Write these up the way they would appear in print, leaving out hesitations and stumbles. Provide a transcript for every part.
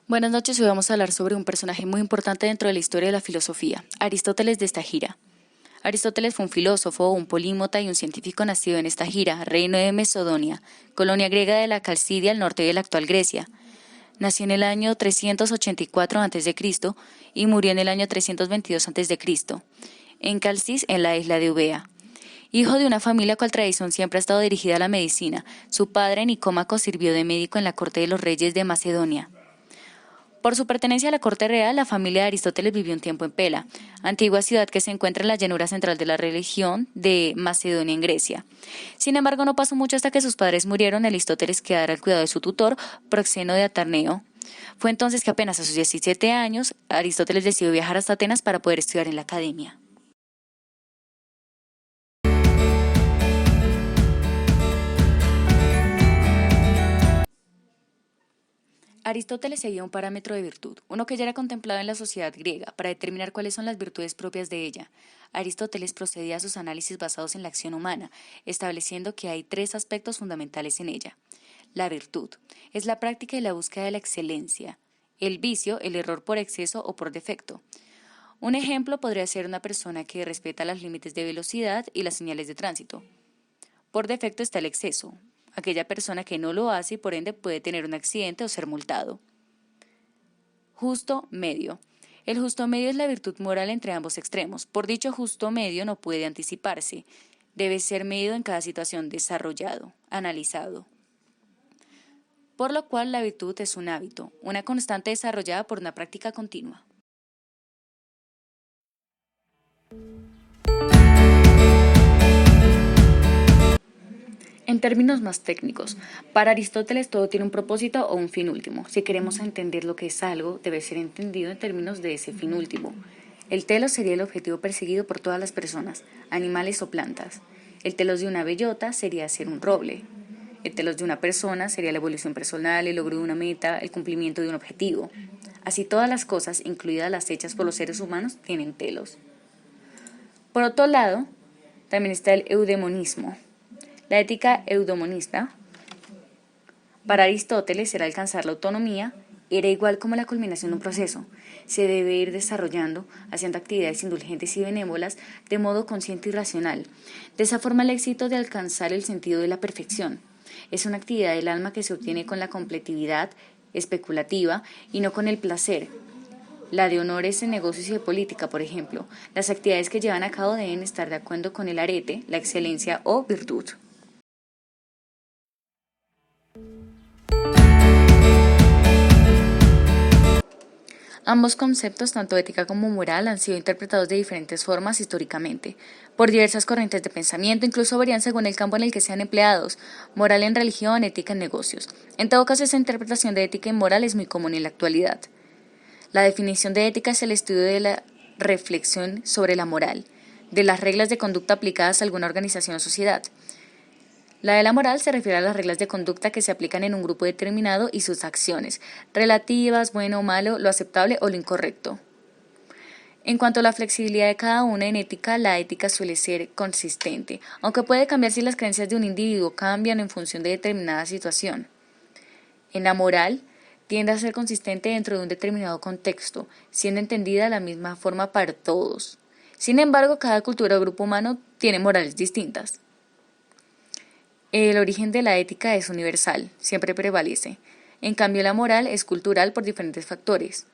Buenas noches, hoy vamos a hablar sobre un personaje muy importante dentro de la historia de la filosofía, Aristóteles de Estagira. Aristóteles fue un filósofo, un polímota y un científico nacido en Estagira, reino de Macedonia, colonia griega de la Calcidia al norte de la actual Grecia. Nació en el año 384 a.C. y murió en el año 322 a.C., en Calcis, en la isla de Eubea. Hijo de una familia cual tradición siempre ha estado dirigida a la medicina, su padre Nicómaco sirvió de médico en la corte de los reyes de Macedonia. Por su pertenencia a la corte real, la familia de Aristóteles vivió un tiempo en Pela, antigua ciudad que se encuentra en la llanura central de la región de Macedonia en Grecia. Sin embargo, no pasó mucho hasta que sus padres murieron y Aristóteles quedara al cuidado de su tutor, Proxeno de Atarneo. Fue entonces que apenas a sus 17 años, Aristóteles decidió viajar hasta Atenas para poder estudiar en la academia. Aristóteles seguía un parámetro de virtud, uno que ya era contemplado en la sociedad griega, para determinar cuáles son las virtudes propias de ella. Aristóteles procedía a sus análisis basados en la acción humana, estableciendo que hay tres aspectos fundamentales en ella. La virtud es la práctica y la búsqueda de la excelencia. El vicio, el error por exceso o por defecto. Un ejemplo podría ser una persona que respeta los límites de velocidad y las señales de tránsito. Por defecto está el exceso, aquella persona que no lo hace y por ende puede tener un accidente o ser multado. Justo medio. El justo medio es la virtud moral entre ambos extremos. Por dicho justo medio no puede anticiparse. Debe ser medido en cada situación, desarrollado, analizado. Por lo cual la virtud es un hábito, una constante desarrollada por una práctica continua. En términos más técnicos, para Aristóteles todo tiene un propósito o un fin último. Si queremos entender lo que es algo, debe ser entendido en términos de ese fin último. El telos sería el objetivo perseguido por todas las personas, animales o plantas. El telos de una bellota sería ser un roble. El telos de una persona sería la evolución personal, el logro de una meta, el cumplimiento de un objetivo. Así todas las cosas, incluidas las hechas por los seres humanos, tienen telos. Por otro lado, también está el eudemonismo. La ética eudemonista, para Aristóteles, era alcanzar la autonomía, era igual como la culminación de un proceso. Se debe ir desarrollando, haciendo actividades indulgentes y benévolas de modo consciente y racional. De esa forma, el éxito de alcanzar el sentido de la perfección es una actividad del alma que se obtiene con la completividad especulativa y no con el placer. La de honores en negocios y de política, por ejemplo. Las actividades que llevan a cabo deben estar de acuerdo con el arete, la excelencia o virtud. Ambos conceptos, tanto ética como moral, han sido interpretados de diferentes formas históricamente, por diversas corrientes de pensamiento, incluso varían según el campo en el que sean empleados, moral en religión, ética en negocios. En todo caso, esa interpretación de ética y moral es muy común en la actualidad. La definición de ética es el estudio de la reflexión sobre la moral, de las reglas de conducta aplicadas a alguna organización o sociedad. La de la moral se refiere a las reglas de conducta que se aplican en un grupo determinado y sus acciones, relativas, bueno o malo, lo aceptable o lo incorrecto. En cuanto a la flexibilidad de cada una en ética, la ética suele ser consistente, aunque puede cambiar si las creencias de un individuo cambian en función de determinada situación. En la moral, tiende a ser consistente dentro de un determinado contexto, siendo entendida de la misma forma para todos. Sin embargo, cada cultura o grupo humano tiene morales distintas. El origen de la ética es universal, siempre prevalece. En cambio, la moral es cultural por diferentes factores.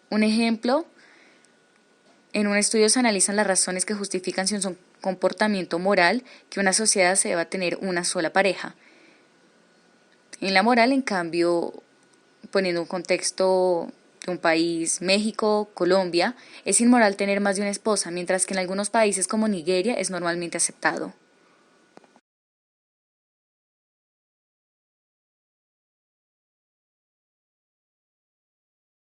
Un ejemplo, en un estudio se analizan las razones que justifican si un comportamiento moral que una sociedad se deba tener una sola pareja. En la moral, en cambio, poniendo un contexto de un país, México, Colombia, es inmoral tener más de una esposa, mientras que en algunos países como Nigeria es normalmente aceptado.